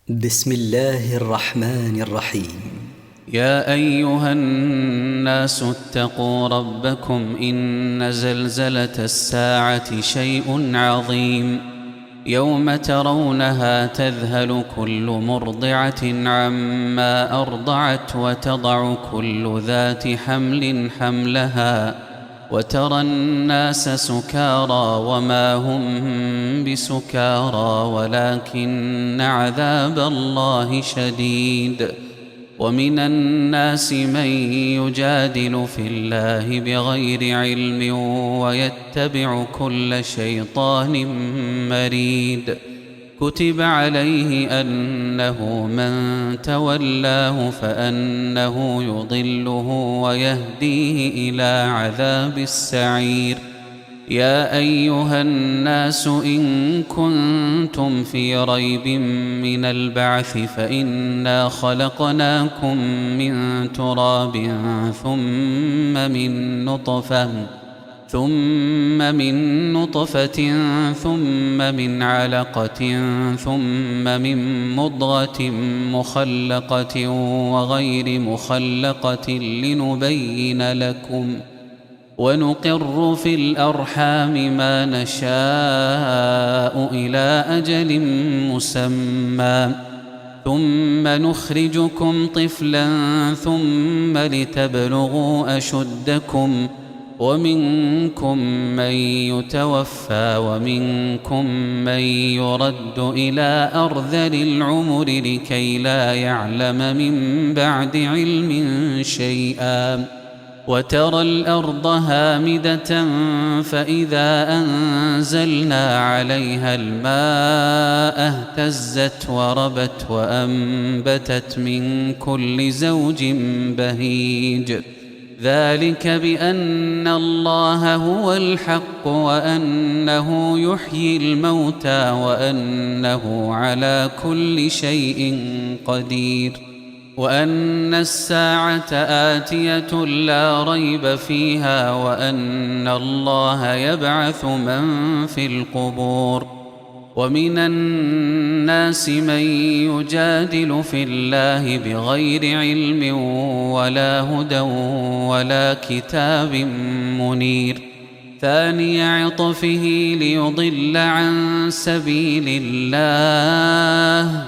بسم الله الرحمن الرحيم. يا أيها الناس اتقوا ربكم إن زلزلة الساعة شيء عظيم يوم ترونها تذهل كل مرضعة عما أرضعت وتضع كل ذات حمل حملها وترى الناس سكارى وما هم بسكارى ولكن عذاب الله شديد. ومن الناس من يجادل في الله بغير علم ويتبع كل شيطان مريد. كتب عليه أنه من تولاه فأنه يضله ويهديه إلى عذاب السعير. يا أيها الناس إن كنتم في ريب من البعث فإنا خلقناكم من تراب ثم من نطفة ثم من علقة ثم من مضغة مخلقة وغير مخلقة لنبين لكم ونقر في الأرحام ما نشاء إلى أجل مسمى ثم نخرجكم طفلا ثم لتبلغوا أشدكم ومنكم من يتوفى ومنكم من يرد إلى أرذل العمر لكي لا يعلم من بعد علم شيئا. وترى الأرض هامدة فإذا أنزلنا عليها الماء اهتزت وربت وأنبتت من كل زوج بهيج. ذلك بأن الله هو الحق وأنه يحيي الموتى وأنه على كل شيء قدير وأن الساعة آتية لا ريب فيها وأن الله يبعث من في القبور. ومن الناس من يجادل في الله بغير علم ولا هدى ولا كتاب منير. ثاني عطفه ليضل عن سبيل الله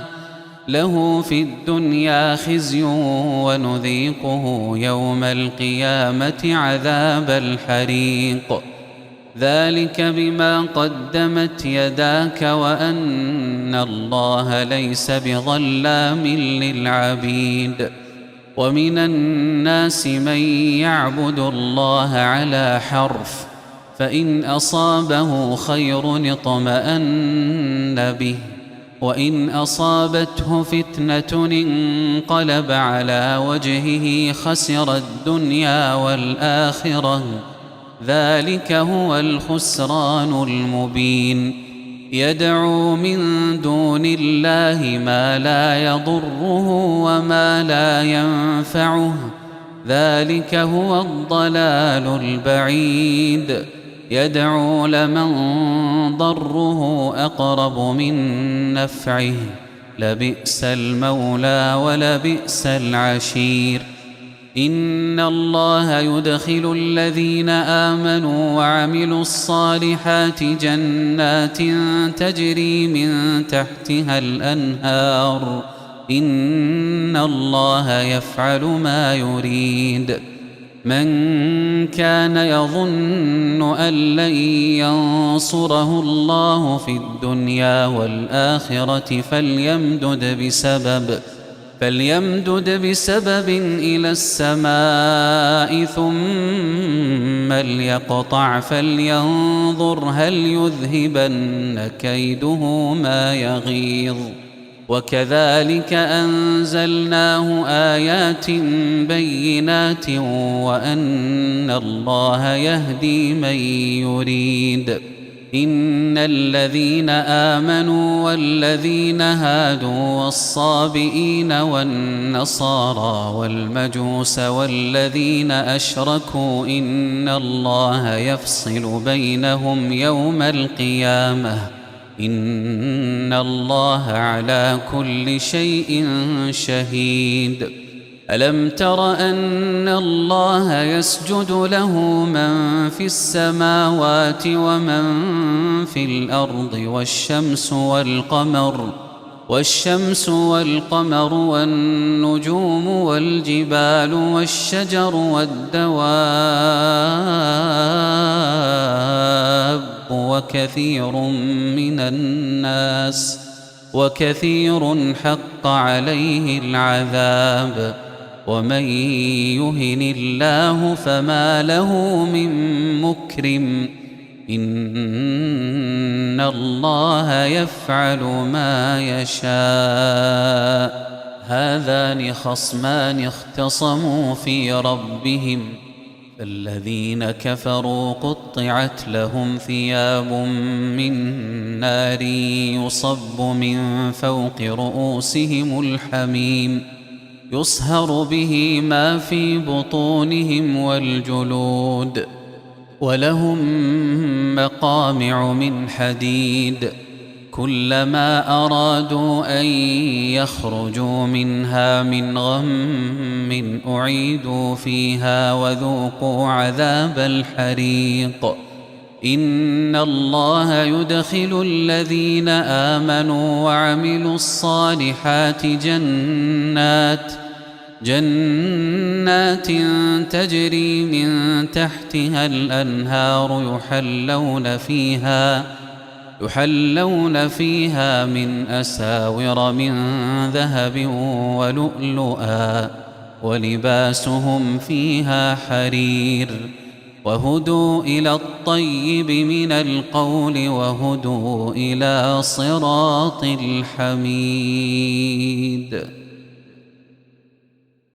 له في الدنيا خزي ونذيقه يوم القيامة عذاب الحريق. ذلك بما قدمت يداك وأن الله ليس بظلام للعبيد. ومن الناس من يعبد الله على حرف فإن أصابه خير اطمأن به وإن أصابته فتنة انقلب على وجهه خسر الدنيا والآخرة ذلك هو الخسران المبين. يدعو من دون الله ما لا يضره وما لا ينفعه ذلك هو الضلال البعيد. يدعو لمن ضره أقرب من نفعه لبئس المولى ولبئس العشير. إن الله يدخل الذين آمنوا وعملوا الصالحات جنات تجري من تحتها الأنهار إن الله يفعل ما يريد. من كان يظن أن لن ينصره الله في الدنيا والآخرة فليمدد بسبب إلى السماء ثم ليقطع فلينظر هل يذهبن كيده ما يغيظ. وكذلك أنزلناه آيات بينات وأن الله يهدي من يريد. إن الذين آمنوا والذين هادوا والصابئين والنصارى والمجوس والذين أشركوا إن الله يفصل بينهم يوم القيامة إن الله على كل شيء شهيد ألم تر أن الله يسجد له من في السماوات ومن في الأرض والشمس والقمر والنجوم والجبال والشجر والدواب وكثير حق عليه العذاب ومن يهن الله فما له من مكرم إن الله يفعل ما يشاء هذان خصمان اختصموا في ربهم فالذين كفروا قطعت لهم ثياب من نار يصب من فوق رؤوسهم الحميم يصهر به ما في بطونهم والجلود ولهم مقامع من حديد كلما أرادوا أن يخرجوا منها من غم أعيدوا فيها وذوقوا عذاب الحريق إن الله يدخل الذين آمنوا وعملوا الصالحات جنات تجري من تحتها الأنهار يحلون فيها من أساور من ذهب ولؤلؤا ولباسهم فيها حرير وهدوا إلى الطيب من القول وهدوا إلى صراط الحميد.